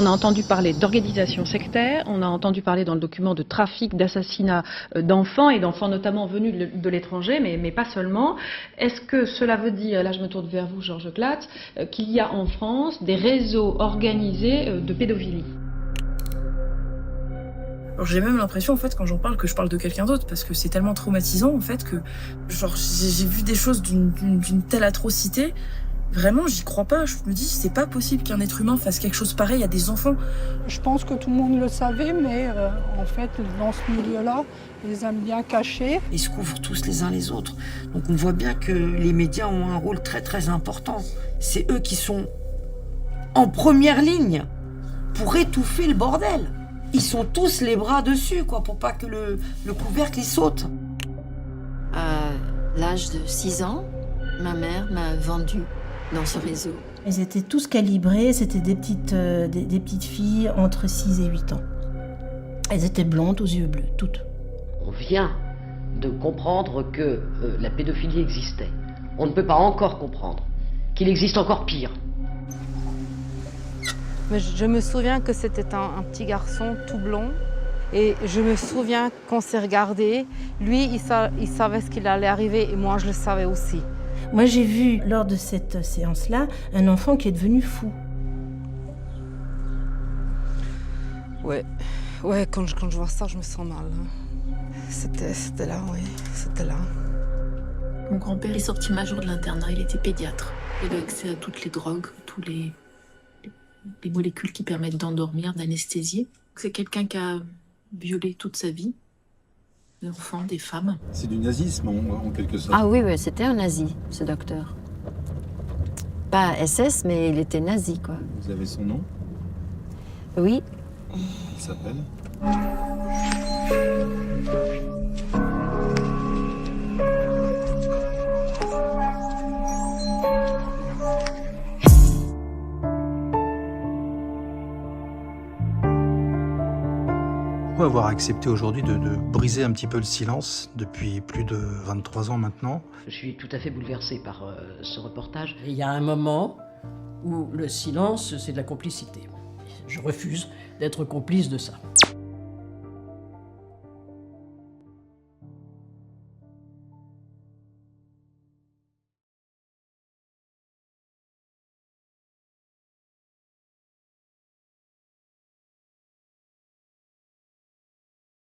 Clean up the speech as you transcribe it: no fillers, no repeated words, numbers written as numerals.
On a entendu parler d'organisation sectaire, on a entendu parler dans le document de trafic, d'assassinat d'enfants, et d'enfants notamment venus de l'étranger, mais pas seulement. Est-ce que cela veut dire, là je me tourne vers vous Georges Clatz, qu'il y a en France des réseaux organisés de pédophilie? Alors, j'ai même l'impression en fait quand j'en parle que je parle de quelqu'un d'autre parce que c'est tellement traumatisant en fait que genre j'ai vu des choses d'une telle atrocité. Vraiment, j'y crois pas. Je me dis, c'est pas possible qu'un être humain fasse quelque chose pareil à des enfants. Je pense que tout le monde le savait, mais en fait, dans ce milieu-là, ils aiment bien cacher. Ils se couvrent tous les uns les autres. Donc on voit bien que les médias ont un rôle très très important. C'est eux qui sont en première ligne pour étouffer le bordel. Ils sont tous les bras dessus, quoi, pour pas que le couvercle y saute. À l'âge de 6 ans, ma mère m'a vendue dans ce réseau. Ils étaient tous calibrés, c'était des petites filles entre 6 et 8 ans. Elles étaient blondes aux yeux bleus, toutes. On vient de comprendre que la pédophilie existait. On ne peut pas encore comprendre qu'il existe encore pire. Mais je me souviens que c'était un petit garçon tout blond. Et je me souviens qu'on s'est regardé. Lui, il savait ce qu'il allait arriver et moi, je le savais aussi. Moi, j'ai vu, lors de cette séance-là, un enfant qui est devenu fou. Ouais, quand je vois ça, je me sens mal. C'était là, oui, c'était là. Mon grand-père est sorti major de l'internat, il était pédiatre. Il a accès à toutes les drogues, tous les molécules qui permettent d'endormir, d'anesthésier. C'est quelqu'un qui a violé toute sa vie, des enfants, des femmes. C'est du nazisme en quelque sorte. Ah oui, c'était un nazi, ce docteur. Pas SS, mais il était nazi, quoi. Vous avez son nom? Oui. Il s'appelle? Pourquoi avoir accepté aujourd'hui de briser un petit peu le silence depuis plus de 23 ans maintenant? Je suis tout à fait bouleversé par ce reportage. Il y a un moment où le silence, c'est de la complicité. Je refuse d'être complice de ça.